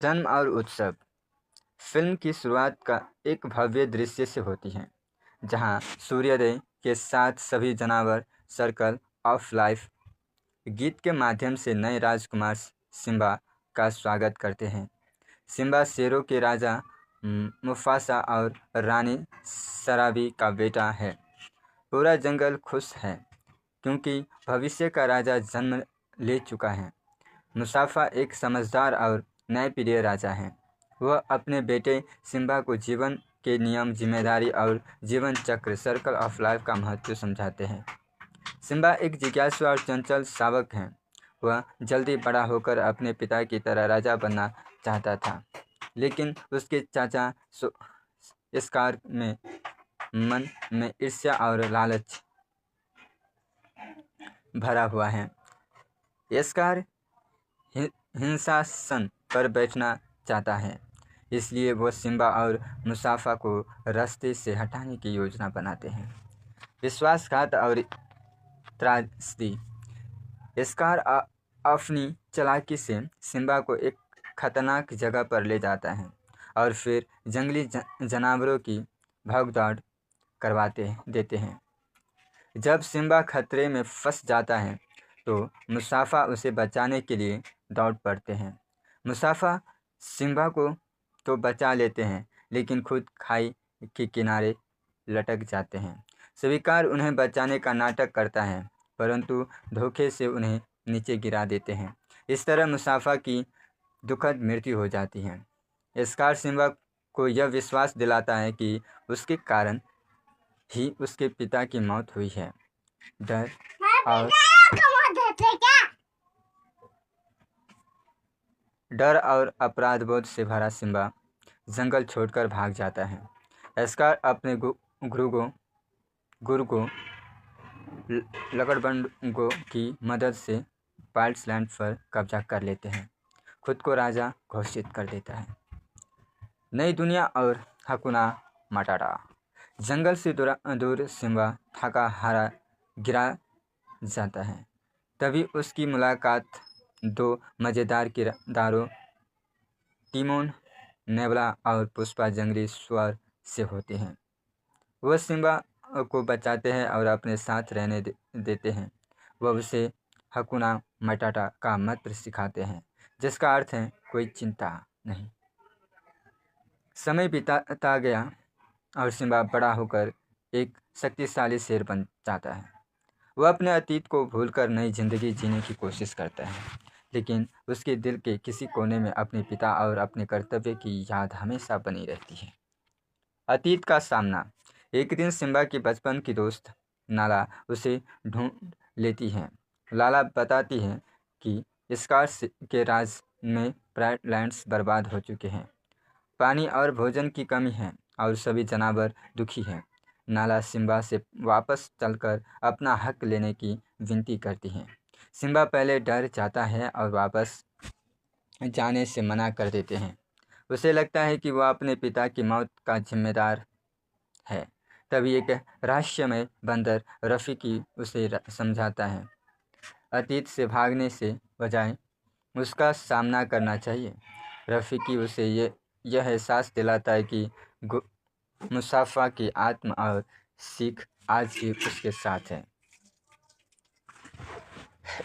जन्म और उत्सव। फिल्म की शुरुआत का एक भव्य दृश्य से होती है जहां सूर्योदय के साथ सभी जानवर सर्कल ऑफ लाइफ गीत के माध्यम से नए राजकुमार सिम्बा का स्वागत करते हैं। सिम्बा शेरों के राजा मुफासा और रानी सराबी का बेटा है। पूरा जंगल खुश है क्योंकि भविष्य का राजा जन्म ले चुका है। मुसाफा एक समझदार और न्यायप्रिय राजा है। वह अपने बेटे सिम्बा को जीवन के नियम, जिम्मेदारी और जीवन चक्र सर्कल ऑफ लाइफ का महत्व समझाते हैं। सिम्बा एक जिज्ञासु और चंचल शावक है। वह जल्दी बड़ा होकर अपने पिता की तरह राजा बनना चाहता था, लेकिन उसके चाचा स्कार में मन में ईर्ष्या और लालच भरा हुआ है। स्कार हिंसासन पर बैठना चाहता है, इसलिए वो सिम्बा और मुसाफा को रास्ते से हटाने की योजना बनाते हैं। विश्वासघात और त्रासदी। स्कार अपनी चालाकी से सिम्बा को एक खतरनाक जगह पर ले जाता है और फिर जंगली जानवरों की भागदौड़ करवाते देते हैं। जब सिम्बा खतरे में फंस जाता है तो मुसाफा उसे बचाने के लिए दौड़ पड़ते हैं। मुसाफा सिम्बा को तो बचा लेते हैं, लेकिन खुद खाई के किनारे लटक जाते हैं। स्वीकार उन्हें बचाने का नाटक करता है, परंतु धोखे से उन्हें नीचे गिरा देते हैं। इस तरह मुसाफा की दुखद मृत्यु हो जाती है। स्कार सिम्बा को यह विश्वास दिलाता है कि उसके कारण ही उसके पिता की मौत हुई है। डर और अपराध बोध से भरा सिम्बा जंगल छोड़कर भाग जाता है। स्कार अपने गुरु को लकड़बंडों की मदद से पाइल्स लैंड पर कब्जा कर लेते हैं, खुद को राजा घोषित कर देता है। नई दुनिया और हकुना मटाटा। जंगल से दूर सिम्बा थका हारा गिरा जाता है। तभी उसकी मुलाकात दो मज़ेदार किरदारों टिमोन, नेबला और पुष्पा जंगली स्वर से होते हैं। वह सिम्बा को बचाते हैं और अपने साथ रहने देते हैं। वह उसे हकुना मटाटा का मंत्र सिखाते हैं, जिसका अर्थ है कोई चिंता नहीं। समय बीतता गया और सिम्बा बड़ा होकर एक शक्तिशाली शेर बन जाता है। वह अपने अतीत को भूलकर नई जिंदगी जीने की कोशिश करता है, लेकिन उसके दिल के किसी कोने में अपने पिता और अपने कर्तव्य की याद हमेशा बनी रहती है। अतीत का सामना। एक दिन सिम्बा की बचपन की दोस्त नाला उसे ढूंढ लेती है। लाला बताती है कि स्कार के राज में प्राइड लैंड्स बर्बाद हो चुके हैं, पानी और भोजन की कमी है और सभी जानवर दुखी हैं। नाला सिम्बा से वापस चलकर अपना हक लेने की विनती करती है। सिम्बा पहले डर जाता है और वापस जाने से मना कर देते हैं। उसे लगता है कि वह अपने पिता की मौत का जिम्मेदार है। तभी एक रहस्यमय बंदर रफ़ीकी उसे समझाता है, अतीत से भागने से बजाय उसका सामना करना चाहिए। रफ़ीकी उसे यह एहसास दिलाता है कि मुसाफा की आत्मा और सीख आज भी उसके साथ है।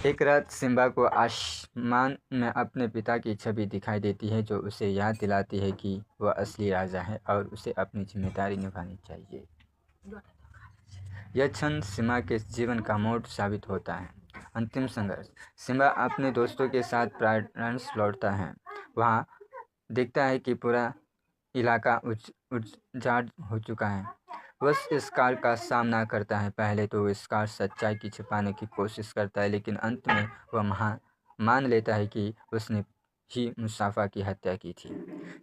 एक रात सिम्बा को आसमान में अपने पिता की छवि दिखाई देती है, जो उसे याद दिलाती है कि वह असली राजा है और उसे अपनी जिम्मेदारी निभानी चाहिए। यह क्षण सिम्बा के जीवन का मोड़ साबित होता है। अंतिम संघर्ष। सिम्बा अपने दोस्तों के साथ प्राइड लैंड्स लौटता है। वहाँ देखता है कि पूरा इलाका उजाड़ हो चुका है। वह स्कार का सामना करता है। पहले तो स्कार सच्चाई की छिपाने की कोशिश करता है, लेकिन अंत में वह मान लेता है कि उसने ही मुसाफा की हत्या की थी।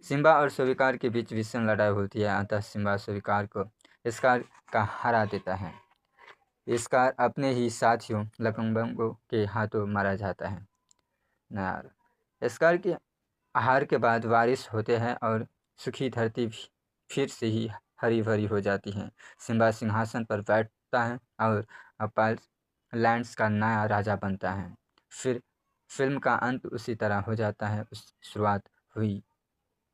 सिम्बा और स्वीकार के बीच भीषण लड़ाई होती है। अंततः सिम्बा स्वीकार को स्कार का हरा देता है। स्कार अपने ही साथियों लकड़बंडों के हाथों मारा जाता है। नार स्कार के आहार के बाद बारिश होते हैं और सूखी धरती फिर से ही हरी भरी हो जाती है। सिम्बा सिंहासन पर बैठता है और अपाल लैंड्स का नया राजा बनता है। फिर फिल्म का अंत उसी तरह हो जाता है उस शुरुआत हुई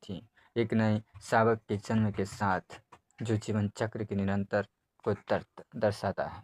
थी, एक नए शावक के जन्म के साथ, जो जीवन चक्र के निरंतर को दर्शाता है।